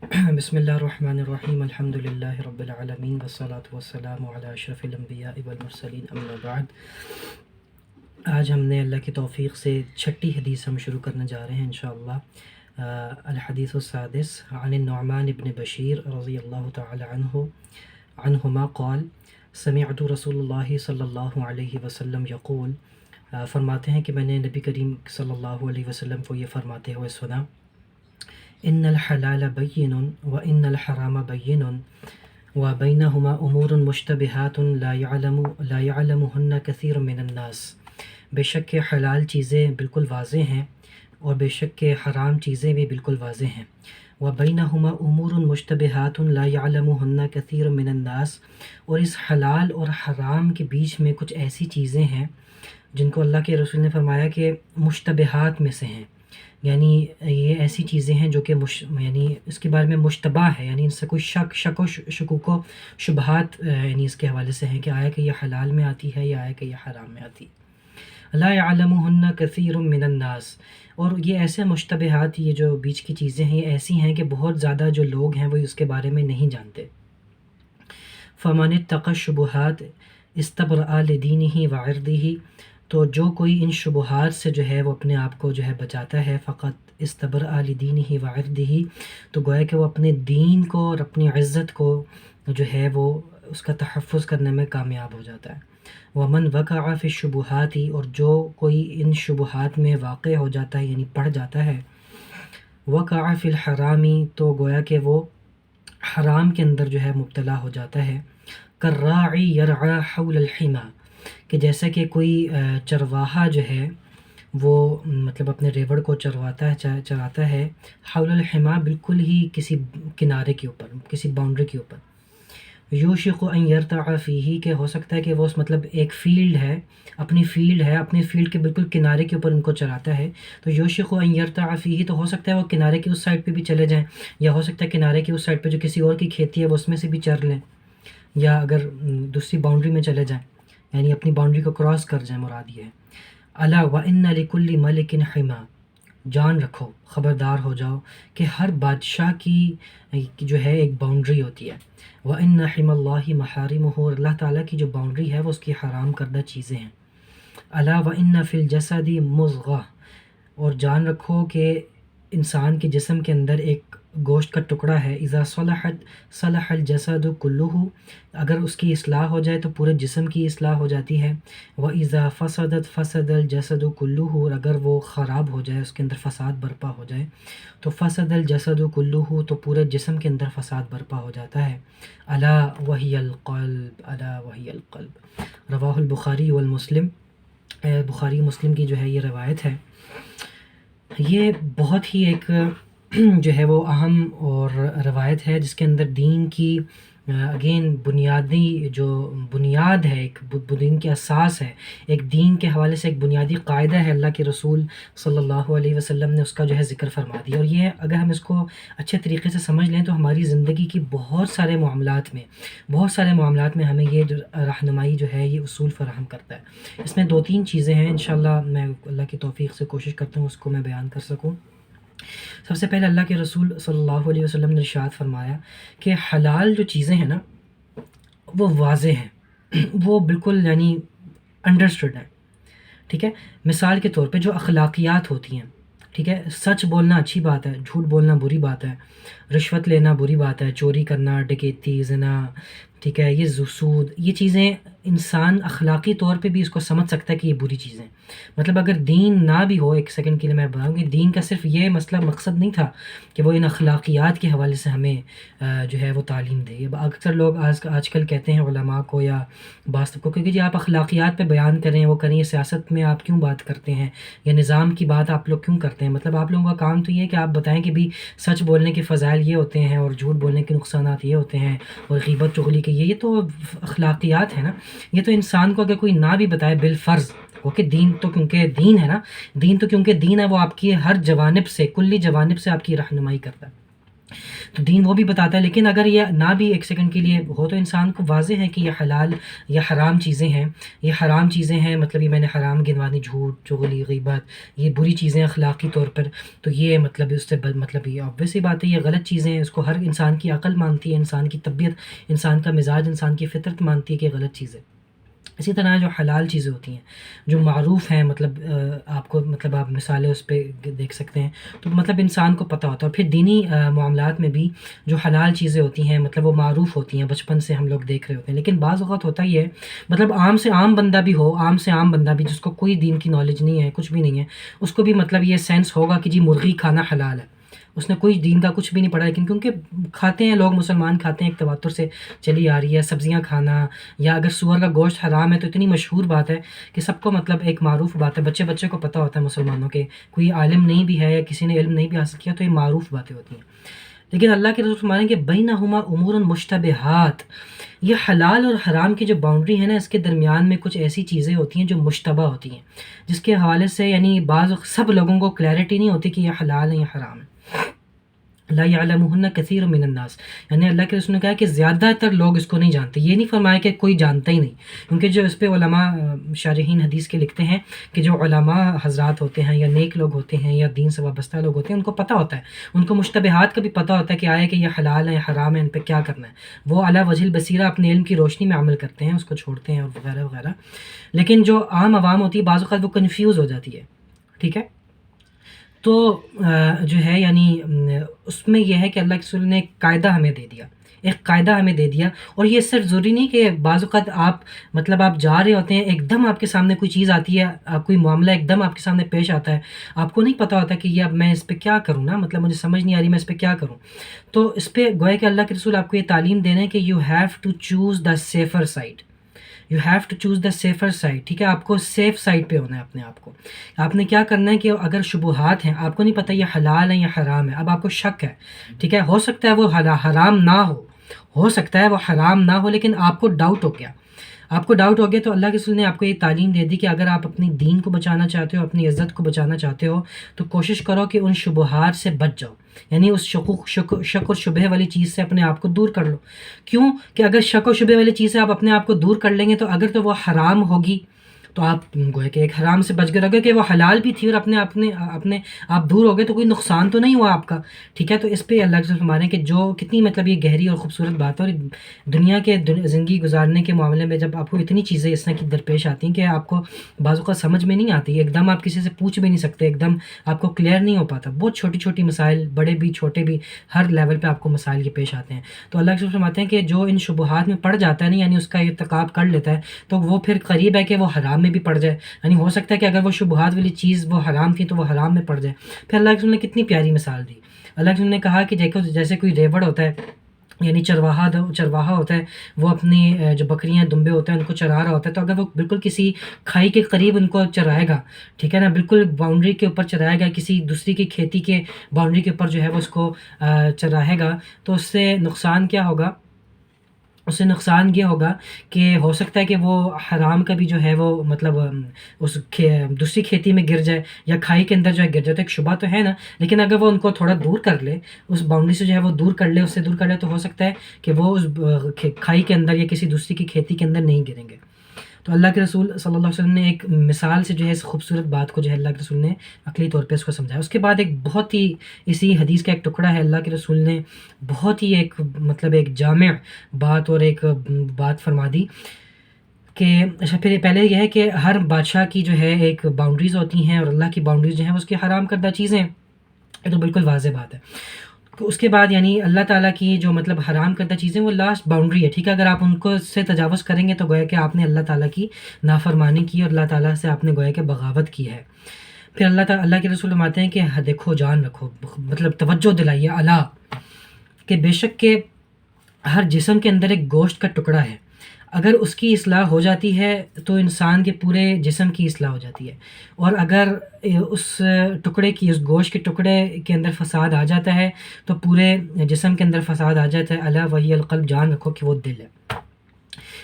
بسم اللہ الرحمن الرحیم الحمد للہ رب العالمین والصلاة والسلام علی اشرف الانبیاء والمرسلین اما بعد۔ آج ہم نے اللہ کی توفیق سے چھٹی حدیث ہم شروع کرنے جا رہے ہیں انشاءاللہ۔ الحدیث السادس عن النعمان بن بشیر رضی اللہ تعالی عنہما قال سمعت رسول اللہ صلی اللہ علیہ وسلم یقول، فرماتے ہیں کہ میں نے نبی کریم صلی اللہ علیہ وسلم کو یہ فرماتے ہوئے سنا، ان الحلال بین وان الحرام بین وبینہما امور مشتبہات لا یعلمہن کثیر من الناس۔ بے شک کہ حلال چیزیں بالکل واضح ہیں اور بے شک کہ حرام چیزیں بھی بالکل واضح ہیں۔ وبینہما امور مشتبہات لا یعلمہن کثیر من الناس، اور اس حلال اور حرام کے بیچ میں کچھ ایسی چیزیں ہیں جن کو اللہ کے رسول نے فرمایا کہ مشتبہات میں سے ہیں، یعنی یہ ایسی چیزیں ہیں جو کہ یعنی اس کے بارے میں مشتبہ ہے، یعنی ان سے کوئی شک و شکوک و شبہات یعنی اس کے حوالے سے ہیں کہ آیا کہ یہ حلال میں آتی ہے یا آیا کہ یہ حرام میں آتی ہے۔ لا یعلمہن کثیر من الناس، اور یہ ایسے مشتبہات، یہ جو بیچ کی چیزیں ہیں یہ ایسی ہیں کہ بہت زیادہ جو لوگ ہیں وہ اس کے بارے میں نہیں جانتے۔ فمن اتقى الشبہات استبرأ لدینہ وعرضہ، تو جو کوئی ان شبہات سے جو ہے وہ اپنے آپ کو جو ہے بچاتا ہے، فقط استبرأ لدینہ وعرضہ، تو گویا کہ وہ اپنے دین کو اور اپنی عزت کو جو ہے وہ اس کا تحفظ کرنے میں کامیاب ہو جاتا ہے۔ ومن وقع فی الشبہات، اور جو کوئی ان شبہات میں واقع ہو جاتا ہے یعنی پڑ جاتا ہے، وقع فی الحرام، تو گویا کہ وہ حرام کے اندر جو ہے مبتلا ہو جاتا ہے۔ کالراعی یرعی حول الحمى، کہ جیسا کہ کوئی چرواہا جو ہے وہ مطلب اپنے ریوڑ کو چراتا ہے حول الحمى، بالکل ہی کسی کنارے کے اوپر، کسی باؤنڈری کے اوپر۔ یوشک ان یرتع فیہ، کہ ہو سکتا ہے کہ وہ مطلب ایک فیلڈ ہے، اپنی فیلڈ کے بالکل کنارے کے اوپر ان کو چراتا ہے، تو یوشک ان یرتع فیہ، تو ہو سکتا ہے وہ کنارے کی اس سائڈ پہ بھی چلے جائیں، یا ہو سکتا ہے کنارے کی اس سائڈ پہ جو کسی اور کی کھیتی ہے وہ اس میں سے بھی چر لیں، یا اگر دوسری باؤنڈری میں چلے جائیں یعنی اپنی باؤنڈری کو کراس کر جائیں، مراد یہ ہے۔ الا وان لکل ملک حما، جان رکھو، خبردار ہو جاؤ کہ ہر بادشاہ کی جو ہے ایک باؤنڈری ہوتی ہے۔ وان حما اللہ محارمہ، اور اللہ تعالیٰ کی جو باؤنڈری ہے وہ اس کی حرام کردہ چیزیں ہیں۔ الا وان فی الجسد مضغہ، اور جان رکھو کہ انسان کے جسم کے اندر ایک گوشت کا ٹکڑا ہے، اذا صلحت صلح الجسد کلہ، اگر اس کی اصلاح ہو جائے تو پورے جسم کی اصلاح ہو جاتی ہے۔ واذا فسدت فسد الجسد کلہ، اور اگر وہ خراب ہو جائے، اس کے اندر فساد برپا ہو جائے تو فسد الجسد کلہ، تو پورے جسم کے اندر فساد برپا ہو جاتا ہے۔ الا وہی القلب، الا وہی القلب، رواہ البخاری والمسلم، بخاری مسلم کی جو ہے یہ روایت ہے۔ یہ بہت ہی ایک جو ہے وہ اہم اور روایت ہے جس کے اندر دین کی اگین بنیادی جو بنیاد ہے، ایک دین کی اساس ہے، ایک دین کے حوالے سے ایک بنیادی قاعدہ ہے، اللہ کے رسول صلی اللہ علیہ وسلم نے اس کا جو ہے ذکر فرما دیا، اور یہ اگر ہم اس کو اچھے طریقے سے سمجھ لیں تو ہماری زندگی کی بہت سارے معاملات میں ہمیں یہ جو رہنمائی جو ہے یہ اصول فراہم کرتا ہے۔ اس میں دو تین چیزیں ہیں، انشاءاللہ میں اللہ کی توفیق سے کوشش کرتا ہوں اس کو میں بیان کر سکوں۔ سب سے پہلے اللہ کے رسول صلی اللہ علیہ وسلم نے ارشاد فرمایا کہ حلال جو چیزیں ہیں نا وہ واضح ہیں، وہ بالکل یعنی انڈرسٹوڈ ہیں، ٹھیک ہے۔ مثال کے طور پہ جو اخلاقیات ہوتی ہیں، ٹھیک ہے، سچ بولنا اچھی بات ہے، جھوٹ بولنا بری بات ہے، رشوت لینا بری بات ہے، چوری کرنا، ڈکیتی، زنا، ٹھیک ہے، یہ سود، یہ چیزیں انسان اخلاقی طور پہ بھی اس کو سمجھ سکتا ہے کہ یہ بری چیزیں، مطلب اگر دین نہ بھی ہو، ایک سیکنڈ کے لیے میں بتاؤں کہ دین کا صرف یہ مقصد نہیں تھا کہ وہ ان اخلاقیات کے حوالے سے ہمیں جو ہے وہ تعلیم دے۔ اکثر لوگ آج کل کہتے ہیں علماء کو یا بعض کو کہ جی آپ اخلاقیات پہ بیان کریں، وہ کریں، سیاست میں آپ کیوں بات کرتے ہیں یا نظام کی بات آپ لوگ کیوں کرتے ہیں، مطلب آپ لوگوں کا کام تو یہ ہے کہ آپ بتائیں کہ بھی سچ بولنے کے فضائل یہ ہوتے ہیں اور جھوٹ بولنے کے نقصانات یہ ہوتے ہیں اور غیبت چغلی کے یہ تو اخلاقیات ہے نا، یہ تو انسان کو اگر کوئی نہ بھی بتائے بالفرض کہ دین تو کیونکہ دین ہے نا، دین تو کیونکہ دین ہے، وہ آپ کی ہر جوانب سے، کلی جوانب سے آپ کی رہنمائی کرتا ہے۔ تو دین وہ بھی بتاتا ہے، لیکن اگر یہ نہ بھی ایک سیکنڈ کے لیے ہو تو انسان کو واضح ہے کہ یہ حلال یا حرام چیزیں ہیں، یہ حرام چیزیں ہیں، مطلب یہ میں نے حرام گنوانی، جھوٹ، چغلی، غیبت، یہ بری چیزیں اخلاقی طور پر، تو یہ مطلب اس سے مطلب یہ obvious سی بات ہے، یہ غلط چیزیں ہیں، اس کو ہر انسان کی عقل مانتی ہے، انسان کی طبیعت، انسان کا مزاج، انسان کی فطرت مانتی ہے کہ غلط چیزیں۔ اسی طرح جو حلال چیزیں ہوتی ہیں، جو معروف ہیں، مطلب آپ کو مطلب آپ مثالیں اس پہ دیکھ سکتے ہیں، تو مطلب انسان کو پتہ ہوتا ہے۔ اور پھر دینی معاملات میں بھی جو حلال چیزیں ہوتی ہیں، مطلب وہ معروف ہوتی ہیں، بچپن سے ہم لوگ دیکھ رہے ہوتے ہیں، لیکن بعض اوقات ہوتا ہی ہے، مطلب عام سے عام بندہ بھی ہو، عام سے عام بندہ بھی جس کو کوئی دین کی نالج نہیں ہے، کچھ بھی نہیں ہے، اس کو بھی مطلب یہ سینس ہوگا کہ جی مرغی کھانا حلال ہے، اس نے کوئی دین کا کچھ بھی نہیں پڑھا، لیکن کیونکہ کھاتے ہیں لوگ، مسلمان کھاتے ہیں، ایک تواتر سے چلی آ رہی ہے، سبزیاں کھانا، یا اگر سور کا گوشت حرام ہے تو اتنی مشہور بات ہے کہ سب کو مطلب ایک معروف بات ہے، بچے بچے کو پتہ ہوتا ہے مسلمانوں کے، کوئی عالم نہیں بھی ہے یا کسی نے علم نہیں بھی حاصل کیا تو یہ معروف باتیں ہوتی ہیں۔ لیکن اللہ کے رسول فرمانے کہ بینہما امور مشتبہات، یہ حلال اور حرام کی جو باؤنڈری ہے نا، اس کے درمیان میں کچھ ایسی چیزیں ہوتی ہیں جو مشتبہ ہوتی ہیں، جس کے حوالے سے یعنی سب لوگوں کو کلیئرٹی نہیں ہوتی کہ یہ حلال ہے یا حرام ہے۔ لا یعلمہن کثیر من الناس، یعنی اللہ کے رسول نے کہا کہ زیادہ تر لوگ اس کو نہیں جانتے، یہ نہیں فرمایا کہ کوئی جانتا ہی نہیں، کیونکہ جو اس پہ علماء شارحین حدیث کے لکھتے ہیں کہ جو علماء حضرات ہوتے ہیں یا نیک لوگ ہوتے ہیں یا دین سے وابستہ لوگ ہوتے ہیں، ان کو پتہ ہوتا ہے، ان کو مشتبہات کا بھی پتہ ہوتا ہے کہ آیا کہ یہ حلال ہے یا حرام ہے، ان پہ کیا کرنا ہے، وہ علی وجہ البصیرہ اپنے علم کی روشنی میں عمل کرتے ہیں، اس کو چھوڑتے ہیں اور وغیرہ وغیرہ۔ لیکن جو عام عوام ہوتی ہے بعض اوقات وہ کنفیوز ہو جاتی ہے، ٹھیک ہے۔ تو جو ہے یعنی اس میں یہ ہے کہ اللہ کے رسول نے ایک قاعدہ ہمیں دے دیا، ایک قاعدہ ہمیں دے دیا، اور یہ صرف ضروری نہیں کہ بعض اوقات آپ مطلب آپ جا رہے ہوتے ہیں، ایک دم آپ کے سامنے کوئی چیز آتی ہے، کوئی معاملہ ایک دم آپ کے سامنے پیش آتا ہے، آپ کو نہیں پتہ ہوتا کہ یہ اب میں اس پہ کیا کروں نا، مطلب مجھے سمجھ نہیں آ رہی میں اس پہ کیا کروں، تو اس پہ گویا کہ اللہ کے رسول آپ کو یہ تعلیم دے رہے ہیں کہ you have to choose the safer side, you have to choose the safer side, ٹھیک ہے، آپ کو سیف سائڈ پہ ہونا ہے اپنے آپ کو، آپ نے کیا کرنا ہے کہ اگر شبہات ہیں، آپ کو نہیں پتہ یہ حلال ہے یا حرام ہے، اب آپ کو شک ہے، ٹھیک ہے، ہو سکتا ہے وہ حرام نہ ہو سکتا ہے وہ حرام نہ ہو، لیکن آپ کو ڈاؤٹ ہو گیا، آپ کو ڈاؤٹ ہو گیا، تو اللہ کے رسول نے آپ کو یہ تعلیم دے دی کہ اگر آپ اپنی دین کو بچانا چاہتے ہو، اپنی عزت کو بچانا چاہتے ہو، تو کوشش کرو کہ ان شبہات سے بچ جاؤ، یعنی اس شک اور شبہ والی چیز سے اپنے آپ کو دور کر لو۔ کیوں کہ اگر شک و شبہ والی چیز سے آپ اپنے آپ کو دور کر لیں گے تو اگر تو وہ حرام ہوگی تو آپ گویا کہ ایک حرام سے بچ گئے، اگر کہ وہ حلال بھی تھی اور اپنے آپ دور ہو گئے تو کوئی نقصان تو نہیں ہوا آپ کا، ٹھیک ہے۔ تو اس پہ اللہ کے رسول فرما رہے ہیں کہ جو کتنی مطلب یہ گہری اور خوبصورت بات ہے، اور دنیا کے زندگی گزارنے کے معاملے میں جب آپ کو اتنی چیزیں اس طرح کی درپیش آتی ہیں کہ آپ کو بعض اوقات سمجھ میں نہیں آتی، ایک دم آپ کسی سے پوچھ بھی نہیں سکتے، ایک دم آپ کو کلیئر نہیں ہو پاتا، بہت چھوٹی چھوٹی مسائل، بڑے بھی چھوٹے بھی، ہر لیول پہ آپ کو مسائل کے پیش آتے ہیں، تو اللہ کے رسول فرماتے ہیں کہ جو ان شبہات میں پڑ جاتا ہے نا، یعنی اس کا ارتکاب کر لیتا ہے، تو وہ پھر قریب ہے کہ وہ حرام میں بھی پڑ جائے، یعنی ہو سکتا ہے کہ اگر وہ شبہات والی چیز وہ حرام تھی تو وہ حرام میں پڑ جائے۔ پھر اللہ کے رسول نے کتنی پیاری مثال دی، اللہ کے رسول نے کہا کہ دیکھو جیسے کوئی ریوڑ ہوتا ہے، یعنی چرواہا ہوتا ہے، وہ اپنی جو بکریاں دمبے ہوتے ہیں ان کو چرا رہا ہوتا ہے، تو اگر وہ بالکل کسی کھائی کے قریب ان کو چرائے گا، ٹھیک ہے نا، بالکل باؤنڈری کے اوپر چرائے گا، کسی دوسری کی کھیتی کے باؤنڈری کے اوپر جو ہے وہ اس کو چراہے گا، تو اس سے نقصان کیا ہوگا، اس سے نقصان یہ ہوگا کہ ہو سکتا ہے کہ وہ حرام کا بھی جو ہے وہ مطلب اس دوسری کھیتی میں گر جائے یا کھائی کے اندر جو ہے گر جائے، تو ایک شبہ تو ہے نا، لیکن اگر وہ ان کو تھوڑا دور کر لے، اس باؤنڈری سے جو ہے وہ دور کر لے، اس سے دور کر لے، تو ہو سکتا ہے کہ وہ اس کھائی کے اندر یا کسی دوسری کی کھیتی کے اندر نہیں گریں گے۔ تو اللہ کے رسول صلی اللہ علیہ وسلم نے ایک مثال سے جو ہے اس خوبصورت بات کو جو ہے اللہ کے رسول نے عقلی طور پہ اس کو سمجھایا۔ اس کے بعد ایک بہت ہی اسی حدیث کا ایک ٹکڑا ہے، اللہ کے رسول نے بہت ہی ایک مطلب ایک جامع بات اور ایک بات فرما دی کہ اچھا، پھر پہلے یہ ہے کہ ہر بادشاہ کی جو ہے ایک باؤنڈریز ہوتی ہیں، اور اللہ کی باؤنڈریز جو ہیں اس کی حرام کردہ چیزیں ہیں، یہ تو بالکل واضح بات ہے۔ تو اس کے بعد یعنی اللہ تعالیٰ کی جو مطلب حرام کردہ چیزیں وہ لاسٹ باؤنڈری ہے، ٹھیک ہے، اگر آپ ان کو سے تجاوز کریں گے تو گویا کہ آپ نے اللہ تعالیٰ کی نافرمانی کی، اور اللہ تعالیٰ سے آپ نے گویا کہ بغاوت کی ہے۔ پھر اللہ کے رسول فرماتے ہیں کہ دیکھو، جان رکھو، مطلب توجہ دلائیے اعلیٰ، کہ بے شک کہ ہر جسم کے اندر ایک گوشت کا ٹکڑا ہے، اگر اس کی اصلاح ہو جاتی ہے تو انسان کے پورے جسم کی اصلاح ہو جاتی ہے، اور اگر اس ٹکڑے کی، اس گوشت کے ٹکڑے کے اندر فساد آ جاتا ہے تو پورے جسم کے اندر فساد آ جاتا ہے۔ الا وہی القلب، جان رکھو کہ وہ دل ہے۔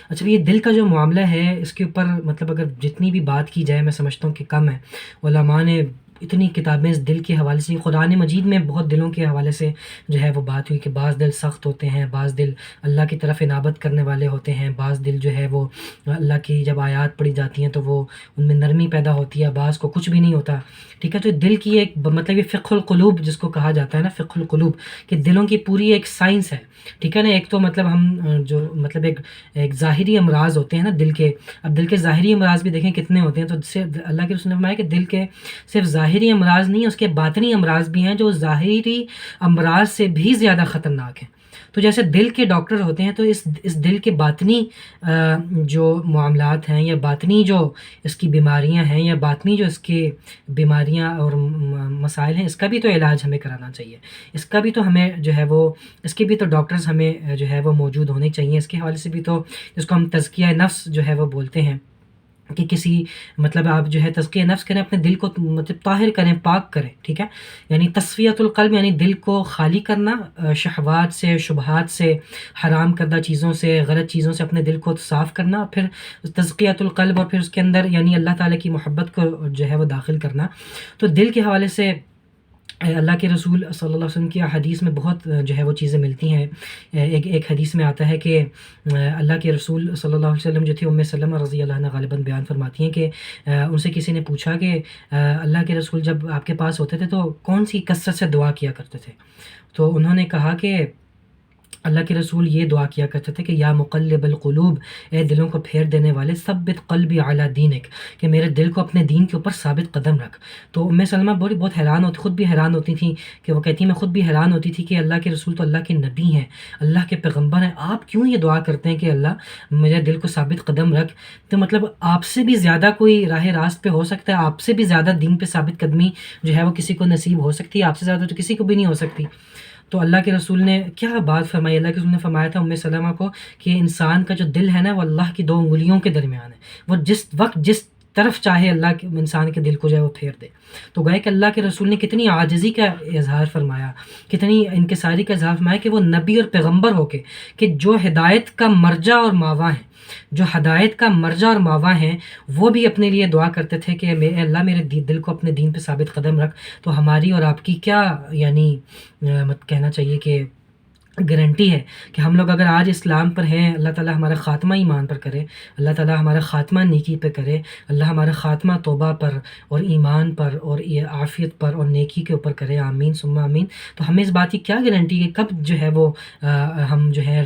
اچھا، یہ دل کا جو معاملہ ہے اس کے اوپر مطلب اگر جتنی بھی بات کی جائے میں سمجھتا ہوں کہ کم ہے، علماء نے اتنی کتابیں اس دل کے حوالے سے، قرآن مجید میں بہت دلوں کے حوالے سے جو ہے وہ بات ہوئی کہ بعض دل سخت ہوتے ہیں، بعض دل اللہ کی طرف انابت کرنے والے ہوتے ہیں، بعض دل جو ہے وہ اللہ کی جب آیات پڑھی جاتی ہیں تو وہ ان میں نرمی پیدا ہوتی ہے، بعض کو کچھ بھی نہیں ہوتا، ٹھیک ہے۔ تو دل کی ایک مطلب یہ فقہ القلوب جس کو کہا جاتا ہے نا، فقہ القلوب، کہ دلوں کی پوری ایک سائنس ہے، ٹھیک ہے نا۔ ایک تو مطلب ہم جو مطلب ایک ظاہری امراض ہوتے ہیں نا دل کے، اب دل کے ظاہری امراض بھی دیکھیں کتنے ہوتے ہیں، تو صرف اللہ کے رسول نے فرمایا کہ دل کے صرف ظاہری امراض نہیں ہیں، اس کے باطنی امراض بھی ہیں جو ظاہری امراض سے بھی زیادہ خطرناک ہیں۔ تو جیسے دل کے ڈاکٹر ہوتے ہیں، تو اس دل کے باطنی جو معاملات ہیں یا باطنی جو اس کی بیماریاں ہیں یا باطنی جو اس کے بیماریاں اور مسائل ہیں، اس کا بھی تو علاج ہمیں کرانا چاہیے، اس کا بھی تو ہمیں جو ہے وہ اس کے بھی تو ڈاکٹرز ہمیں جو ہے وہ موجود ہونے چاہیے۔ اس کے حوالے سے بھی تو جس کو ہم تزکیہ نفس جو ہے وہ بولتے ہیں کہ کسی مطلب آپ جو ہے تزکیہ نفس کریں، اپنے دل کو مطلب طاہر کریں، پاک کریں، ٹھیک ہے، یعنی تصفیۃ القلب، یعنی دل کو خالی کرنا شہوات سے، شبہات سے، حرام کردہ چیزوں سے، غلط چیزوں سے اپنے دل کو صاف کرنا، اور پھر تزکیۃ القلب، اور پھر اس کے اندر یعنی اللہ تعالیٰ کی محبت کو جو ہے وہ داخل کرنا۔ تو دل کے حوالے سے اللہ کے رسول صلی اللہ علیہ وسلم کی حدیث میں بہت جو ہے وہ چیزیں ملتی ہیں۔ ایک حدیث میں آتا ہے کہ اللہ کے رسول صلی اللہ علیہ وسلم جو تھے ام سلمہ رضی اللہ عنہ غالباً بیان فرماتی ہیں کہ ان سے کسی نے پوچھا کہ اللہ کے رسول جب آپ کے پاس ہوتے تھے تو کون سی کثرت سے دعا کیا کرتے تھے؟ تو انہوں نے کہا کہ اللہ کے رسول یہ دعا کیا کرتے تھے کہ یا مقلب القلوب، اے دلوں کو پھیر دینے والے، ثبت قلبی علی دینک، کہ میرے دل کو اپنے دین کے اوپر ثابت قدم رکھ۔ تو ام سلمہ بہت حیران ہوتی، خود بھی حیران ہوتی تھیں، کہ وہ کہتی میں خود بھی حیران ہوتی تھی کہ اللہ کے رسول تو اللہ کے نبی ہیں، اللہ کے پیغمبر ہیں، آپ کیوں یہ دعا کرتے ہیں کہ اللہ میرے دل کو ثابت قدم رکھ؟ تو مطلب آپ سے بھی زیادہ کوئی راہ راست پہ ہو سکتا ہے، آپ سے بھی زیادہ دین پہ ثابت قدمی جو ہے وہ کسی کو نصیب ہو سکتی ہے، آپ سے زیادہ تو کسی کو بھی نہیں ہو سکتی۔ تو اللہ کے رسول نے کیا بات فرمائی، اللہ کے رسول نے فرمایا تھا ام سلمہ کو کہ انسان کا جو دل ہے نا وہ اللہ کی 2 انگلیوں کے درمیان ہے، وہ جس وقت جس طرف چاہے اللہ کے انسان کے دل کو جو ہے وہ پھیر دے۔ تو گویا کہ اللہ کے رسول نے کتنی عاجزی کا اظہار فرمایا، کتنی انکساری کا اظہار فرمایا کہ وہ نبی اور پیغمبر ہو کے کہ جو ہدایت کا مرجع اور ماوا ہیں، جو ہدایت کا مرجع اور ماوا ہیں، وہ بھی اپنے لیے دعا کرتے تھے کہ اے اللہ میرے دل کو اپنے دین پہ ثابت قدم رکھ۔ تو ہماری اور آپ کی کیا یعنی کہنا چاہیے کہ گارنٹی ہے کہ ہم لوگ اگر آج اسلام پر ہیں، اللہ تعالیٰ ہمارا خاتمہ ایمان پر کرے، اللہ تعالیٰ ہمارا خاتمہ نیکی پہ کرے، اللہ ہمارا خاتمہ توبہ پر اور ایمان پر اور عافیت پر اور نیکی کے اوپر کرے، آمین ثم آمین۔ تو ہمیں اس بات کی کیا گارنٹی ہے کب جو ہے وہ ہم جو ہے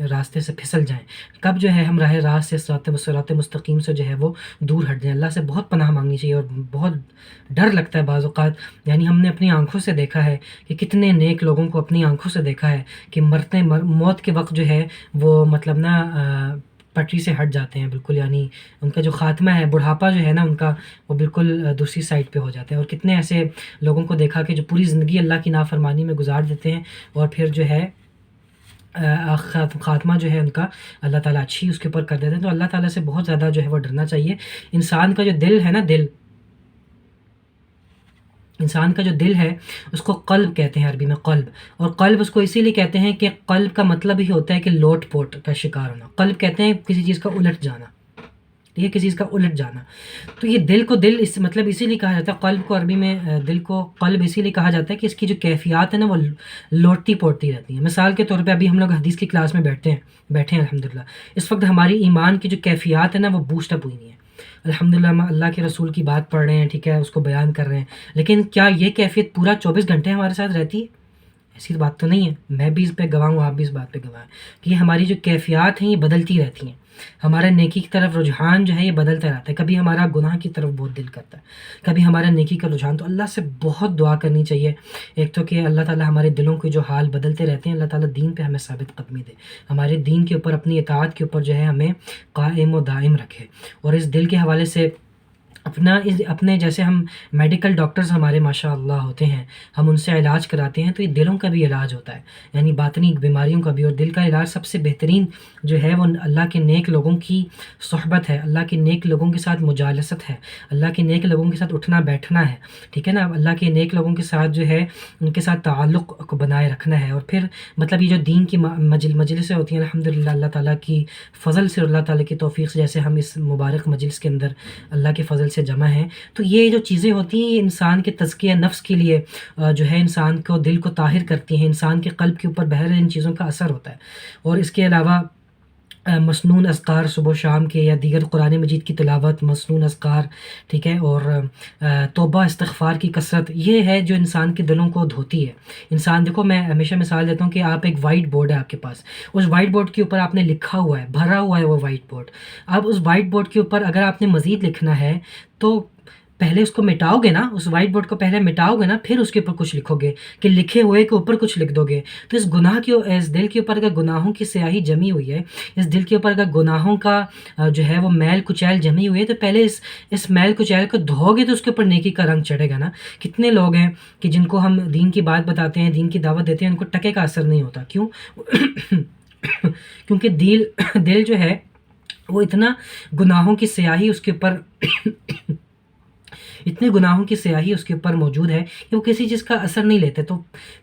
راستے سے پھسل جائیں، کب جو ہے ہم راہ راست سے صراط مستقیم سے جو ہے وہ دور ہٹ جائیں۔ اللہ سے بہت پناہ مانگنی چاہیے، اور بہت ڈر لگتا ہے بعض اوقات، یعنی ہم نے اپنی آنکھوں سے دیکھا ہے کہ کتنے نیک لوگوں کو اپنی آنکھوں سے دیکھا ہے کہ موت کے وقت جو ہے وہ مطلب نا پٹری سے ہٹ جاتے ہیں بالکل، یعنی ان کا جو خاتمہ ہے، بڑھاپا جو ہے نا ان کا، وہ بالکل دوسری سائڈ پہ ہو جاتا ہے۔ اور کتنے ایسے لوگوں کو دیکھا کہ جو پوری زندگی اللہ کی نافرمانی میں گزار دیتے ہیں، اور پھر جو ہے خاتمہ جو ہے ان کا اللہ تعالیٰ اچھی اس کے اوپر کر دیتے ہیں۔ تو اللہ تعالیٰ سے بہت زیادہ جو ہے وہ ڈرنا چاہیے۔ انسان کا جو دل ہے نا، انسان کا جو دل ہے اس کو قلب کہتے ہیں عربی میں، قلب، اور قلب اس کو اسی لیے کہتے ہیں کہ قلب کا مطلب ہی ہوتا ہے کہ لوٹ پوٹ کا شکار ہونا۔ قلب کہتے ہیں کسی چیز کا الٹ جانا، یہ کسی چیز کا الٹ جانا۔ تو یہ دل کو دل مطلب اسی لیے کہا جاتا ہے، قلب کو عربی میں دل کو قلب اسی لیے کہا جاتا ہے کہ اس کی جو کیفیات ہیں نا وہ لوٹتی پوٹتی رہتی ہیں۔ مثال کے طور پہ ابھی ہم لوگ حدیث کی کلاس میں بیٹھے ہیں الحمدللہ، اس وقت ہماری ایمان کی جو کیفیات ہے نا وہ بوسٹ اپ ہوئی نہیں ہے، الحمدللہ ہم اللہ کے رسول کی بات پڑھ رہے ہیں، ٹھیک ہے، اس کو بیان کر رہے ہیں، لیکن کیا یہ کیفیت پورا 24 گھنٹے ہمارے ساتھ رہتی ہے؟ ایسی بات تو نہیں ہے۔ میں بھی اس پہ گواہ ہوں، آپ بھی اس بات پہ گواہ ہیں کہ یہ ہماری جو کیفیات ہیں یہ بدلتی رہتی ہیں۔ ہمارا نیکی کی طرف رجحان جو ہے یہ بدلتا رہتا ہے، کبھی ہمارا گناہ کی طرف بہت دل کرتا ہے، کبھی ہمارا نیکی کا رجحان۔ تو اللہ سے بہت دعا کرنی چاہیے، ایک تو کہ اللہ تعالیٰ ہمارے دلوں کے جو حال بدلتے رہتے ہیں، اللہ تعالیٰ دین پہ ہمیں ثابت قدمی دے، ہمارے دین کے اوپر، اپنی اطاعت کے اوپر جو ہے ہمیں قائم و دائم رکھے۔ اور اس دل کے حوالے سے اپنے جیسے ہم میڈیکل ڈاکٹرز ہمارے ماشاء اللہ ہوتے ہیں، ہم ان سے علاج کراتے ہیں، تو یہ دلوں کا بھی علاج ہوتا ہے، یعنی باطنی بیماریوں کا بھی۔ اور دل کا علاج سب سے بہترین جو ہے وہ اللہ کے نیک لوگوں کی صحبت ہے، اللہ کے نیک لوگوں کے ساتھ مجالست ہے، اللہ کے نیک لوگوں کے ساتھ اٹھنا بیٹھنا ہے، ٹھیک ہے نا، اللہ کے نیک لوگوں کے ساتھ جو ہے ان کے ساتھ تعلق کو بنائے رکھنا ہے۔ اور پھر مطلب یہ جو دین کی مجلسیں ہوتی ہیں، الحمدللہ اللہ تعالیٰ کی فضل سے اور اللہ تعالیٰ کی توفیق سے، جیسے ہم اس مبارک مجلس کے اندر اللہ کے فضل سے سے جمع ہیں. تو یہ جو چیزیں ہوتی ہیں یہ انسان کے تزکیہ نفس کے لیے جو ہے انسان کو دل کو طاہر کرتی ہیں، انسان کے قلب کے اوپر بہرحال ان چیزوں کا اثر ہوتا ہے. اور اس کے علاوہ مسنون اذکار صبح و شام کے یا دیگر قرآن مجید کی تلاوت، مسنون اذکار، ٹھیک ہے، اور توبہ استغفار کی کثرت، یہ ہے جو انسان کے دلوں کو دھوتی ہے. انسان دیکھو، میں ہمیشہ مثال دیتا ہوں کہ آپ ایک وائٹ بورڈ ہے آپ کے پاس، اس وائٹ بورڈ کے اوپر آپ نے لکھا ہوا ہے، بھرا ہوا ہے وہ وائٹ بورڈ. اب اس وائٹ بورڈ کے اوپر اگر آپ نے مزید لکھنا ہے تو پہلے اس کو مٹاؤ گے نا، اس وائٹ بورڈ کو پہلے مٹاؤ گے نا، پھر اس کے اوپر کچھ لکھو گے کہ لکھے ہوئے کے اوپر کچھ لکھ دو گے. تو اس دل کے اوپر اگر گناہوں کی سیاہی جمی ہوئی ہے، اس دل کے اوپر اگر گناہوں کا جو ہے وہ میل کچیل جمی ہوئی ہے، تو پہلے اس میل کچیل کو دھو گے تو اس کے اوپر نیکی کا رنگ چڑھے گا نا. کتنے لوگ ہیں کہ جن کو ہم دین کی بات بتاتے ہیں، دین کی دعوت دیتے ہیں، ان کو ٹکے کا اثر نہیں ہوتا. کیوں؟ کیونکہ دل جو ہے وہ اتنا گناہوں کی سیاہی اس کے اوپر اتنے گناہوں کی سیاہی اس کے اوپر موجود ہے کہ وہ کسی چیز کا اثر نہیں لیتے. تو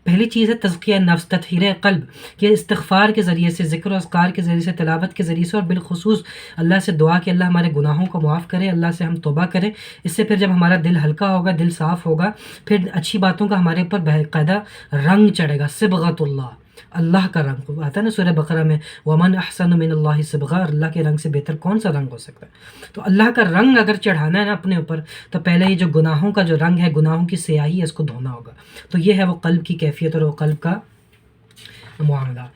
پہلی چیز ہے تزکیہ نفس، تطہیر قلب، کہ استغفار کے ذریعے سے، ذکر و اذکار کے ذریعے سے، تلاوت کے ذریعے سے، اور بالخصوص اللہ سے دعا کہ اللہ ہمارے گناہوں کو معاف کرے، اللہ سے ہم توبہ کریں. اس سے پھر جب ہمارا دل ہلکا ہوگا، دل صاف ہوگا، پھر اچھی باتوں کا ہمارے اوپر باقاعدہ رنگ چڑھے گا. صبغۃ اللہ کا رنگ آتا ہے نا سورہ بقرہ میں، ومن احسن من اللہ صبغہ، اللہ کے رنگ سے بہتر کون سا رنگ ہو سکتا ہے. تو اللہ کا رنگ اگر چڑھانا ہے نا اپنے اوپر، تو پہلے یہ جو گناہوں کا جو رنگ ہے، گناہوں کی سیاہی ہے، اس کو دھونا ہوگا. تو یہ ہے وہ قلب کی کیفیت اور وہ قلب کا معاملہ.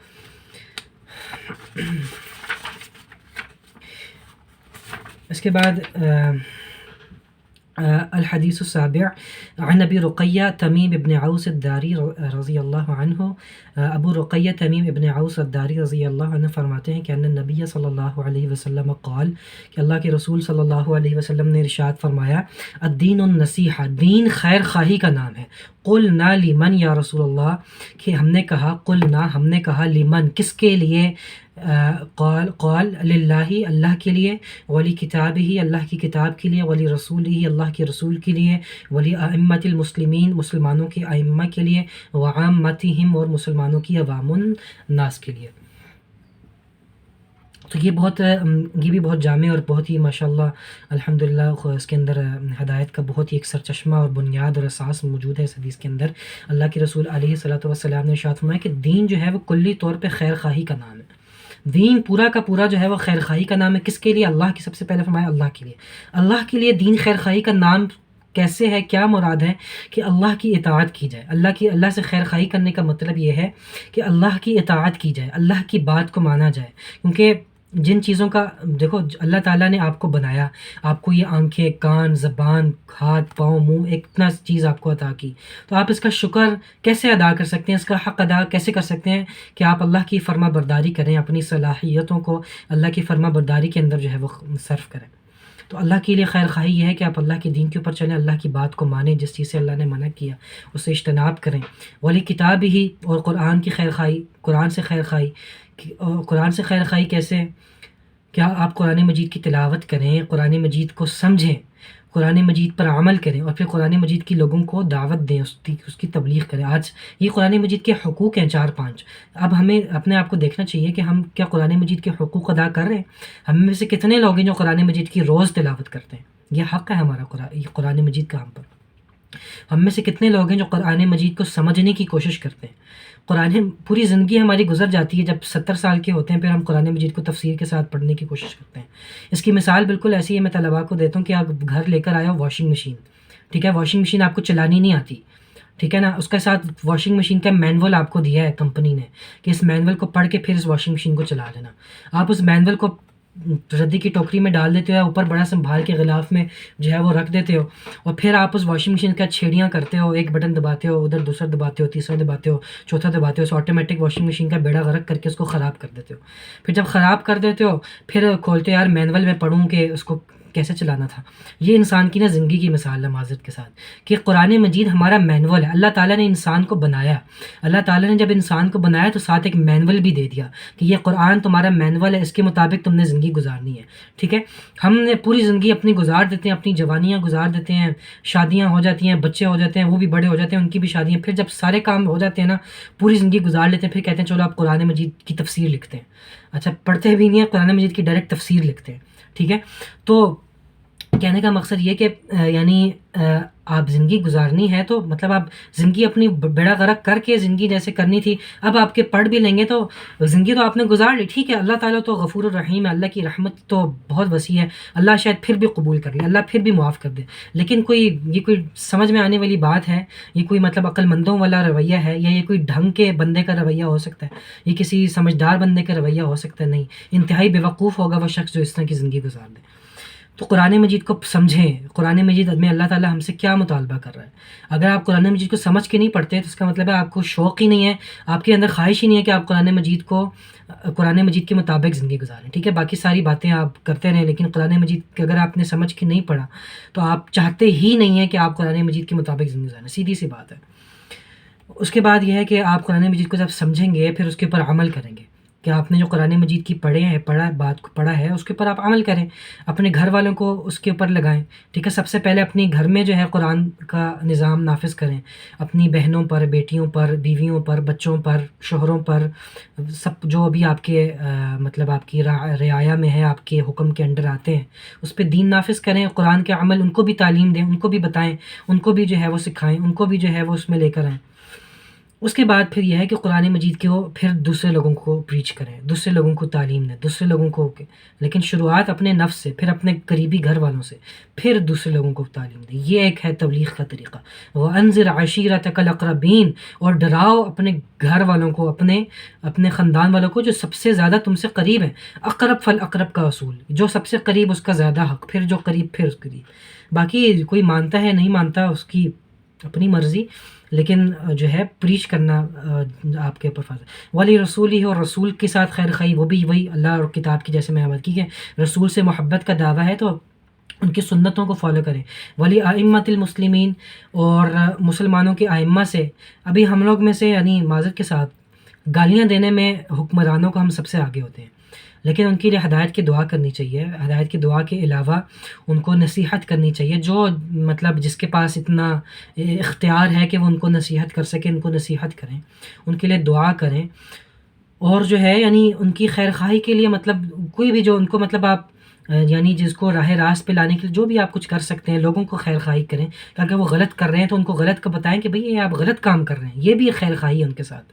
اس کے بعد الحدیث السابع عن ابی رقیہ تمیم ابن عوس الداری رضی اللہ عنہ. ابو رقیہ تمیم ابن عوس الداری رضی اللہ عنہ فرماتے ہیں کہ ان النبی صلی اللہ علیہ وسلم قال، کہ اللہ کے رسول صلی اللہ علیہ وسلم نے ارشاد فرمایا، الدین النصیحہ، دین خیر خواہی کا نام ہے. قلنا لمن یا رسول اللہ، کہ ہم نے کہا، قلنا ہم نے کہا، لمن کس کے لیے، قال للہ اللہ کے لیے، ولی کتابہ اللہ کی کتاب کے لیے، ولی رسولہ اللہ کے رسول کے لیے، ولی ائمۃ المسلمین مسلمانوں کے ائمہ کے لیے، وعامتہم اور مسلمانوں کی عوام الناس کے لیے. تو یہ بھی بہت جامع اور بہت ہی ماشاءاللہ الحمدللہ اس کے اندر ہدایت کا بہت ہی ایک سرچشمہ اور بنیاد اور اساس موجود ہے اس حدیث کے اندر. اللہ کے رسول علیہ الصلوۃ والسلام نے ارشاد فرمایا کہ دین جو ہے وہ کلی طور پہ خیر خواہی کا نام ہے. دین پورا کا پورا جو ہے وہ خیر خواہی کا نام ہے. کس کے لیے؟ اللہ کی. سب سے پہلے فرمایا اللہ کے لیے. اللہ کے لیے دین خیر خواہی کا نام کیسے ہے؟ کیا مراد ہے؟ کہ اللہ کی اطاعت کی جائے. اللہ سے خیر خواہی کرنے کا مطلب یہ ہے کہ اللہ کی اطاعت کی جائے، اللہ کی بات کو مانا جائے. کیونکہ جن چیزوں کا دیکھو، اللہ تعالیٰ نے آپ کو بنایا، آپ کو یہ آنکھیں، کان، زبان، ہاتھ، پاؤں، منہ، ایک اتنا چیز آپ کو عطا کی، تو آپ اس کا شکر کیسے ادا کر سکتے ہیں؟ اس کا حق ادا کیسے کر سکتے ہیں کہ آپ اللہ کی فرما برداری کریں، اپنی صلاحیتوں کو اللہ کی فرما برداری کے اندر جو ہے وہ صرف کریں. تو اللہ کے لیے خیر خواہی یہ ہے کہ آپ اللہ کے دین کے اوپر چلیں، اللہ کی بات کو مانیں، جس چیز سے اللہ نے منع کیا اسے اجتناب کریں. ولی کتاب ہی، اور قرآن کی خیر خواہی، قرآن سے خیر خواہی. قرآن سے خیر خواہی کیسے؟ کیا آپ قرآن مجید کی تلاوت کریں، قرآن مجید کو سمجھیں، قرآن مجید پر عمل کریں، اور پھر قرآن مجید کی لوگوں کو دعوت دیں، اس کی تبلیغ کریں. آج یہ قرآن مجید کے حقوق ہیں 4-5. اب ہمیں اپنے آپ کو دیکھنا چاہیے کہ ہم کیا قرآن مجید کے حقوق ادا کر رہے ہیں؟ ہم میں سے کتنے لوگ ہیں جو قرآن مجید کی روز تلاوت کرتے ہیں؟ یہ حق ہے ہمارا قرآن مجید کا ہم پر. ہم میں سے کتنے لوگ ہیں جو قرآن مجید کو سمجھنے کی کوشش کرتے ہیں؟ پوری زندگی ہماری گزر جاتی ہے، جب 70 سال کے ہوتے ہیں پھر ہم قرآن مجید کو تفسیر کے ساتھ پڑھنے کی کوشش کرتے ہیں. اس کی مثال بالکل ایسی ہے، میں طلباء کو دیتا ہوں کہ آپ گھر لے کر آئے ہو واشنگ مشین، ٹھیک ہے، واشنگ مشین آپ کو چلانی نہیں آتی، ٹھیک ہے نا، اس کے ساتھ واشنگ مشین کا مینول آپ کو دیا ہے کمپنی نے کہ اس مینول کو پڑھ کے پھر اس واشنگ مشین کو چلا لینا. آپ اس مینول کو ردی کی ٹوکری میں ڈال دیتے ہو، اوپر بڑا سنبھال کے غلاف میں جو ہے وہ رکھ دیتے ہو، اور پھر آپ اس واشنگ مشین کا چھیڑیاں کرتے ہو، ایک بٹن دباتے ہو، ادھر دوسرا دباتے ہو، تیسرا دباتے ہو، چوتھا دباتے ہو، اس آٹومیٹک واشنگ مشین کا بیڑا غرق کر کے اس کو خراب کر دیتے ہو. پھر جب خراب کر دیتے ہو پھر کھولتے یار مینول میں پڑھوں کہ اس کو کیسے چلانا تھا. یہ انسان کی زندگی کی مثال ہے معذرت کے ساتھ کہ قرآن مجید ہمارا مینول ہے. اللہ تعالیٰ نے انسان کو بنایا، اللہ تعالیٰ نے جب انسان کو بنایا تو ساتھ ایک مینول بھی دے دیا کہ یہ قرآن تمہارا مینول ہے، اس کے مطابق تم نے زندگی گزارنی ہے. ٹھیک ہے، ہم نے پوری زندگی اپنی گزار دیتے ہیں، اپنی جوانیاں گزار دیتے ہیں، شادیاں ہو جاتی ہیں، بچے ہو جاتے ہیں، وہ بھی بڑے ہو جاتے ہیں، ان کی بھی شادیاں، پھر جب سارے کام ہو جاتے ہیں نا، پوری زندگی گزار لیتے ہیں، پھر کہتے ہیں چلو آپ قرآن مجید کی تفسیر لکھتے ہیں. اچھا، پڑھتے بھی نہیں ہیں، قرآن مجید کی ڈائریکٹ تفسیر لکھتے ہیں. ٹھیک ہے، تو کہنے کا مقصد یہ کہ یعنی آپ زندگی گزارنی ہے تو مطلب آپ زندگی اپنی بیڑا غرق کر کے زندگی جیسے کرنی تھی، اب آپ کے پڑھ بھی لیں گے تو زندگی تو آپ نے گزار لی، ٹھیک ہے، اللہ تعالیٰ تو غفور الرحیم ہے، اللہ کی رحمت تو بہت وسیع ہے، اللہ شاید پھر بھی قبول کر لے، اللہ پھر بھی معاف کر دے، لیکن یہ کوئی سمجھ میں آنے والی بات ہے؟ یہ کوئی مطلب عقل مندوں والا رویہ ہے، یا یہ کوئی ڈھنگ کے بندے کا رویہ ہو سکتا ہے؟ یہ کسی سمجھدار بندے کا رویہ ہو سکتا ہے؟ نہیں، انتہائی بیوقوف ہوگا وہ شخص جو اس طرح کی زندگی گزار دے۔ تو قرآن مجید کو سمجھیں، قرآن مجید میں اللہ تعالیٰ ہم سے کیا مطالبہ کر رہا ہے۔ اگر آپ قرآن مجید کو سمجھ کے نہیں پڑھتے تو اس کا مطلب ہے آپ کو شوق ہی نہیں ہے، آپ کے اندر خواہش ہی نہیں ہے کہ آپ قرآن مجید کے مطابق زندگی گزاریں، ٹھیک ہے، باقی ساری باتیں آپ کرتے رہیں، لیکن قرآن مجید کہ اگر آپ نے سمجھ کے نہیں پڑھا تو آپ چاہتے ہی نہیں ہیں کہ آپ قرآن مجید کے مطابق زندگی گزاریں، سیدھی سی بات ہے۔ اس کے بعد یہ ہے کہ آپ قرآن مجید کو جب سمجھیں گے پھر اس کے اوپر عمل کریں گے، کہ آپ نے جو قرآن مجید کی پڑھا ہے اس کے اوپر آپ عمل کریں، اپنے گھر والوں کو اس کے اوپر لگائیں، ٹھیک ہے، سب سے پہلے اپنے گھر میں جو ہے قرآن کا نظام نافذ کریں، اپنی بہنوں پر، بیٹیوں پر، بیویوں پر، بچوں پر، شوہروں پر، سب جو بھی آپ کے مطلب آپ کی رعایا میں ہے، آپ کے حکم کے انڈر آتے ہیں، اس پہ دین نافذ کریں، قرآن کے عمل ان کو بھی تعلیم دیں، ان کو بھی بتائیں، ان کو بھی جو ہے وہ سکھائیں، ان کو بھی جو ہے وہ اس میں لے کر آئیں۔ اس کے بعد پھر یہ ہے کہ قرآن مجید کو پھر دوسرے لوگوں کو پریچ کریں، دوسرے لوگوں کو تعلیم دیں، دوسرے لوگوں کو لیکن شروعات اپنے نفس سے، پھر اپنے قریبی گھر والوں سے، پھر دوسرے لوگوں کو تعلیم دیں۔ یہ ایک ہے تبلیغ کا طریقہ۔ وَأَنذِرْ عَشِيرَتَكَ الْأَقْرَبِينَ، اور ڈراؤ اپنے گھر والوں کو، اپنے خاندان والوں کو جو سب سے زیادہ تم سے قریب ہیں۔ اقرب فالاقرب کا اصول، جو سب سے قریب اس کا زیادہ حق، پھر جو قریب پھر اس قریب، باقی کوئی مانتا ہے نہیں مانتا اس کی اپنی مرضی، لیکن جو ہے پریچ کرنا آپ کے اوپر فرض ہے۔ ولی رسول ہی، اور رسول کے ساتھ خیر خواہی، وہ بھی وہی اللہ اور کتاب کی، جیسے میں نے بات کی کہ رسول سے محبت کا دعویٰ ہے تو ان کی سنتوں کو فالو کریں۔ ولی ائمۃ المسلمین، اور مسلمانوں کے ائمہ سے، ابھی ہم لوگ میں سے یعنی معذرت کے ساتھ گالیاں دینے میں حکمرانوں کو ہم سب سے آگے ہوتے ہیں، لیکن ان کے لیے ہدایت کی دعا کرنی چاہیے، ہدایت کی دعا کے علاوہ ان کو نصیحت کرنی چاہیے، جو مطلب جس کے پاس اتنا اختیار ہے کہ وہ ان کو نصیحت کر سکے، ان کو نصیحت کریں، ان کے لیے دعا کریں، اور جو ہے یعنی ان کی خیر خواہی کے لیے مطلب کوئی بھی جو ان کو مطلب آپ یعنی جس کو راہ راست پہ لانے کے لیے جو بھی آپ کچھ کر سکتے ہیں، لوگوں کو خیر خواہی کریں، کہ اگر وہ غلط کر رہے ہیں تو ان کو غلط کا بتائیں کہ بھئی یہ آپ غلط کام کر رہے ہیں، یہ بھی خیر خواہی ہے ان کے ساتھ،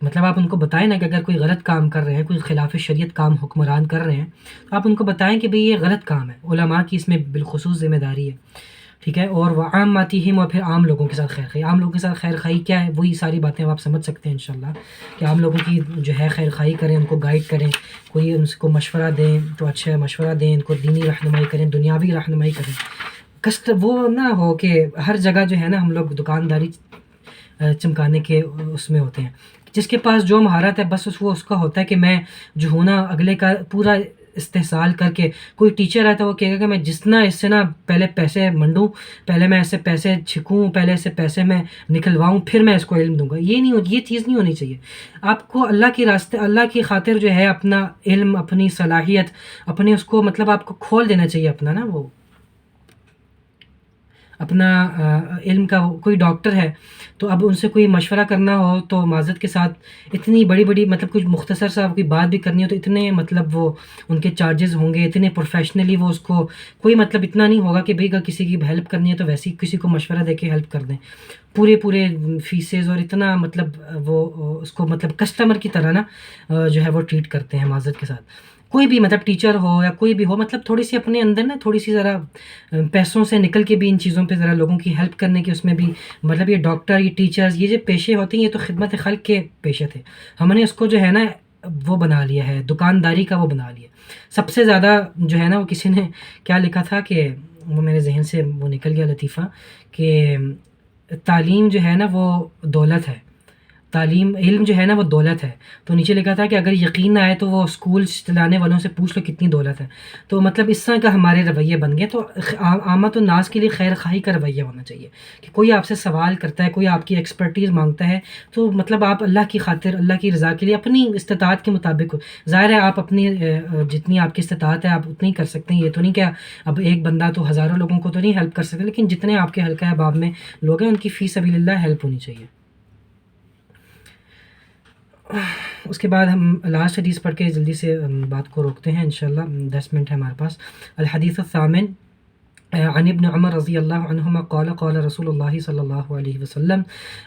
مطلب آپ ان کو بتائیں نا کہ اگر کوئی غلط کام کر رہے ہیں، کوئی خلاف شریعت کام حکمران کر رہے ہیں، تو آپ ان کو بتائیں کہ بھئی یہ غلط کام ہے، علماء کی اس میں بالخصوص ذمہ داری ہے، ٹھیک ہے، اور وعامتہم، اور پھر عام لوگوں کے ساتھ خیر خواہی۔ عام لوگوں کے ساتھ خیر خواہی کیا ہے؟ وہی ساری باتیں اب آپ سمجھ سکتے ہیں انشاءاللہ، کہ عام لوگوں کی جو ہے خیر خواہی کریں، ان کو گائیڈ کریں، کوئی ان کو مشورہ دیں تو اچھا مشورہ دیں، ان کو دینی رہنمائی کریں، دنیاوی رہنمائی کریں، وہ نہ ہو کہ ہر جگہ جو ہے نا ہم لوگ دکانداری چمکانے کے اس میں ہوتے ہیں، جس کے پاس جو مہارت ہے بس وہ اس کا ہوتا ہے کہ میں جو ہوں نا اگلے کا پورا استحصال کر کے، کوئی ٹیچر ہے تو وہ کہے گا کہ میں جتنا اس سے نا پہلے پیسے منڈوں، پہلے میں ایسے پیسے چھکوں، پہلے ایسے پیسے میں نکلواؤں، پھر میں اس کو علم دوں گا، یہ چیز نہیں ہونی چاہیے۔ آپ کو اللہ کے راستے، اللہ کی خاطر جو ہے اپنا علم، اپنی صلاحیت، اپنے اس کو مطلب آپ کو کھول دینا چاہیے اپنا نا وہ اپنا علم کا۔ کوئی ڈاکٹر ہے تو اب ان سے کوئی مشورہ کرنا ہو تو معذرت کے ساتھ اتنی بڑی بڑی مطلب کچھ مختصر سا کوئی بات بھی کرنی ہو تو اتنے مطلب وہ ان کے چارجز ہوں گے، اتنے پروفیشنلی وہ اس کو کوئی مطلب اتنا نہیں ہوگا کہ بھئی اگر کسی کی ہیلپ کرنی ہے تو ویسے ہی کسی کو مشورہ دے کے ہیلپ کر دیں، پورے فیسز اور اتنا مطلب وہ اس کو مطلب کسٹمر کی طرح نا جو ہے وہ ٹریٹ کرتے ہیں معذرت کے ساتھ۔ کوئی بھی مطلب ٹیچر ہو یا کوئی بھی ہو، مطلب تھوڑی سی اپنے اندر نا تھوڑی سی ذرا پیسوں سے نکل کے بھی ان چیزوں پہ ذرا لوگوں کی ہیلپ کرنے کی، اس میں بھی مطلب یہ ڈاکٹر، یہ ٹیچرز، یہ جو پیشے ہوتے ہیں یہ تو خدمت خلق کے پیشے تھے، ہم نے اس کو جو ہے نا وہ بنا لیا ہے، دکانداری کا وہ بنا لیا۔ سب سے زیادہ جو ہے نا وہ کسی نے کیا لکھا تھا کہ وہ میرے ذہن سے وہ نکل گیا لطیفہ، کہ تعلیم جو ہے نا وہ دولت ہے، علم جو ہے نا وہ دولت ہے، تو نیچے لکھا تھا کہ اگر یقین نہ آئے تو وہ اسکول چلانے والوں سے پوچھ لو کتنی دولت ہے، تو مطلب اس طرح کا ہمارے رویے بن گئے۔ تو عامت الناس کے لیے خیر خواہی کا رویہ ہونا چاہیے، کہ کوئی آپ سے سوال کرتا ہے، کوئی آپ کی ایکسپرٹیز مانگتا ہے تو مطلب آپ اللہ کی خاطر، اللہ کی رضا کے لیے اپنی استطاعت کے مطابق، ظاہر ہے آپ اپنی جتنی آپ کی استطاعت ہے آپ اتنی کر سکتے ہیں، یہ تو نہیں کہ اب ایک بندہ تو ہزاروں لوگوں کو تو نہیں ہیلپ کر سکتے، لیکن جتنے آپ کے حلقہ احباب میں لوگ ہیں ان کی فی سبیل اللہ ہیلپ ہونی چاہیے۔ اس کے بعد ہم لاسٹ حدیث پڑھ کے جلدی سے بات کو روکتے ہیں انشاءاللہ، 10 منٹ ہے ہمارے پاس۔ الحدیث الثامن عن ابن عمر رضی اللہ عنہما قال قال رسول اللہ صلی اللہ علیہ وسلم،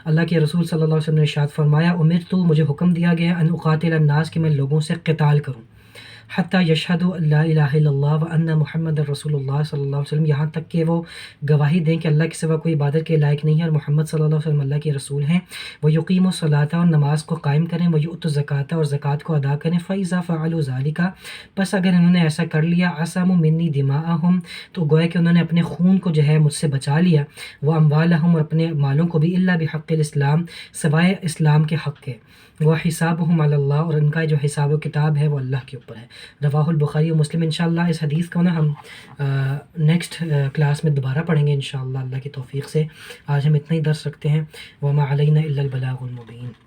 اللہ کے رسول صلی اللہ علیہ وسلم نے ارشاد فرمایا، امرت، مجھے حکم دیا گیا، ان اقاتل الناس، کہ میں لوگوں سے قتال کروں، حتیٰ یشہدوا ان لا الہ الا اللہ وان محمد رسول اللہ صلی اللہ علیہ وسلم، یہاں تک کہ وہ گواہی دیں کہ اللہ کے سوا کوئی عبادت کے لائق نہیں ہے اور محمد صلی اللہ علیہ وسلم اللہ کے رسول ہیں، وہ یقیموا الصلاۃ، اور نماز کو قائم کریں، وہ یؤتوا الزکوٰۃ، اور زکوٰۃ کو ادا کریں، فاذا فعلوا ذلک، بس اگر انہوں نے ایسا کر لیا، عصموا منی دماءہم، تو گویا کہ انہوں نے اپنے خون کو جو ہے مجھ سے بچا لیا، وہ اموالہم، اور اپنے مالوں کو بھی، الا بحق الاسلام، سوائے اسلام کے حق کے، وہ حسابہم علی اللہ، اور ان کا جو حساب و کتاب ہے وہ اللہ کے اوپر ہے۔ رواہ البخاری و مسلم۔ انشاءاللہ اس حدیث کو نا ہم نیکسٹ کلاس میں دوبارہ پڑھیں گے انشاءاللہ اللہ کی توفیق سے۔ آج ہم اتنا ہی درس رکھتے ہیں۔ وما علینا الا البلاغ المبین۔